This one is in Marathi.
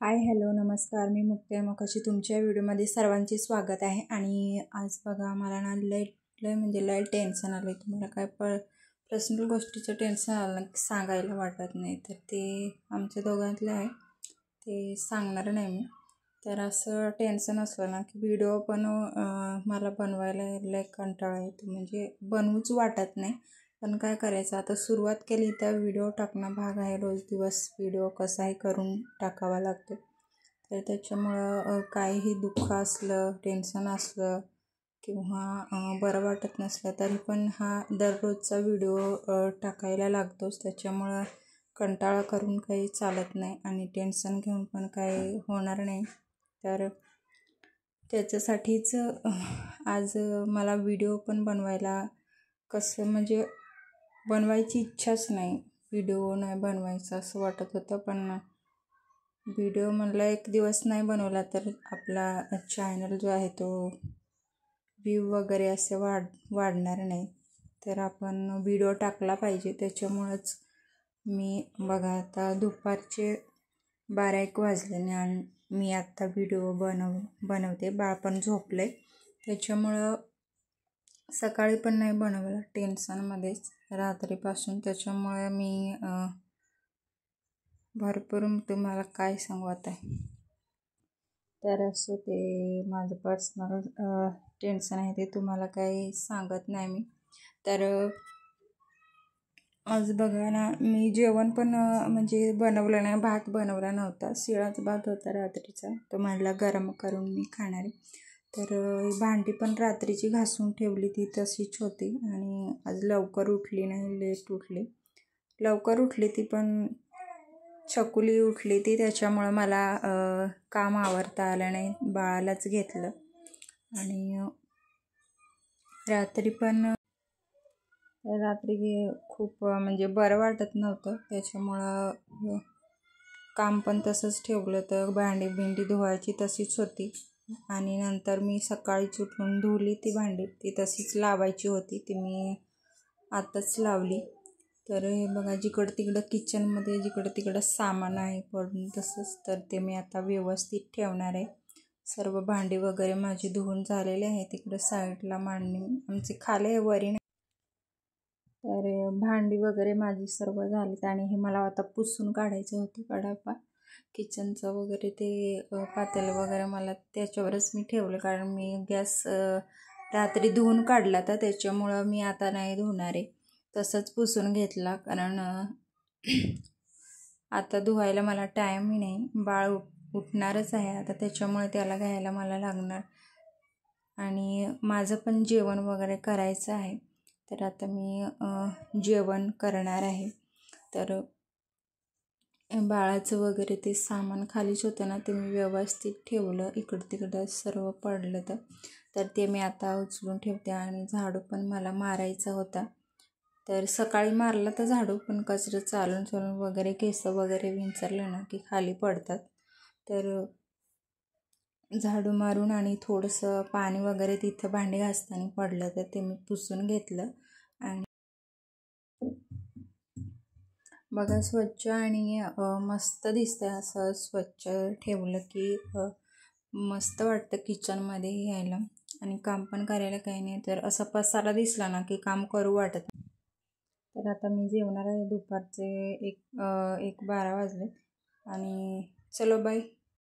हाय हॅलो नमस्कार, मी मुक्ते मकाशी तुमच्या व्हिडिओमध्ये सर्वांचे स्वागत आहे. आणि आज बघा मला ना लय टेन्शन आलं आहे. तुम्हाला काय पर्सनल गोष्टीचं टेन्शन आलं सांगायला वाटत नाही, तर ते आमच्या दोघांतलं आहे, ते सांगणार नाही मी. तर असं टेन्शन असलं ना की व्हिडिओ पण मला बनवायला लय कंटाळा येतो, म्हणजे बनवूच वाटत नाही. पण काय करायचं, आता सुरुवात केली तर व्हिडिओ टाकणं भाग आहे. रोज दिवस व्हिडिओ कसाही करून टाकावा लागतो. तर त्याच्यामुळं काहीही दुःख असलं, टेन्शन असलं किंवा बरं वाटत नसलं तरी पण हा दररोजचा व्हिडिओ टाकायला लागतोच. त्याच्यामुळं कंटाळा करून काही चालत नाही आणि टेन्शन घेऊन पण काही होणार नाही. तर त्याच्यासाठीच आज मला व्हिडिओ पण बनवायला कसं म्हणजे बनवायची इच्छाच नाही, व्हिडिओ नाही बनवायचा असं वाटत होतं. पण व्हिडिओ म्हणलं एक दिवस नाही बनवला तर आपला चॅनल जो आहे तो व्ह्यू वगैरे असे वाढणार नाही. तर आपण व्हिडिओ टाकला पाहिजे. त्याच्यामुळंच मी बघा आता दुपारचे 12-1 वाजले आणि मी आत्ता व्हिडिओ बनवते. बाळ पण झोपले, त्याच्यामुळं सकाळी पण नाही बनवलं, टेन्शनमध्येच रात्रीपासून. त्याच्यामुळे मी भरपूर तुम्हाला काय सांगू आता. तर असं ते माझं पर्सनल टेन्शन आहे, ते तुम्हाला काही सांगत नाही मी. तर आज बघा ना, मी जेवण पण म्हणजे बनवलं नाही, भात बनवला नव्हता, शिळाच भात होता रात्रीचा, तो म्हणला गरम करून मी खाणार आहे. तर भांडी पण रात्रीची घासून ठेवली, ती तशीच होती. आणि आज लवकर उठली नाही, लेट उठली. लवकर उठली ती पण छकुली उठली ती, त्याच्यामुळं मला काम आवरता आलं नाही, बाळालाच घेतलं. आणि रात्री खूप म्हणजे बरं वाटत नव्हतं, त्याच्यामुळं काम पण तसंच ठेवलं. तर भांडी धुवायची तशीच होती आणि नंतर मी सकाळीच उठून धुवली ती भांडी, ती तशीच लावायची होती, ती मी आताच लावली. तर हे बघा, जिकडं तिकडं किचनमध्ये जिकडं तिकडं सामान आहे पडून तसंच, तर ते मी आता व्यवस्थित ठेवणार आहे. सर्व भांडी वगैरे माझी धुवून झालेले आहे, तिकडं साईडला मांडणी आमची खाली आहे, वरी नाही. तर भांडी वगैरे माझी सर्व झालीत आणि हे मला आता पुसून काढायचं होतं कडापा किचनचं वगैरे, ते पातेलं वगैरे मला त्याच्यावरच मी ठेवलं, कारण मी गॅस रात्री धुवून काढला तर त्याच्यामुळं मी आता नाही धुणार आहे, तसंच पुसून घेतला. कारण आता धुवायला मला टाईमही नाही, बाळ उठणारच आहे आता, त्याच्यामुळे त्याला घ्यायला मला लागणार आणि माझं पण जेवण वगैरे करायचं आहे. तर आता मी जेवण करणार आहे. तर बाळाचं वगैरे ते सामान खालीच होतं ना, ते मी व्यवस्थित ठेवलं, इकडं तिकडं सर्व पडलं तर ते मी आता उचलून ठेवते. आणि झाडू पण मला मारायचा होता, तर सकाळी मारला तर झाडू, पण कचरं चालून वगैरे केस वगैरे विंचरलं ना की खाली पडतात. तर झाडू मारून आणि थोडंसं पाणी वगैरे तिथं भांडी घासताना पडलं तर ते मी पुसून घेतलं. आणि बघा, स्वच्छ आणि मस्त दिसतं. असं स्वच्छ ठेवलं की मस्त वाटतं किचनमध्ये यायला आणि काम पण करायला काही नाही. तर असं पसारा दिसला ना की काम करू वाटत नाही. तर आता मी जेवणार आहे. दुपारचे 1-12 वाजले आणि चलो बाय.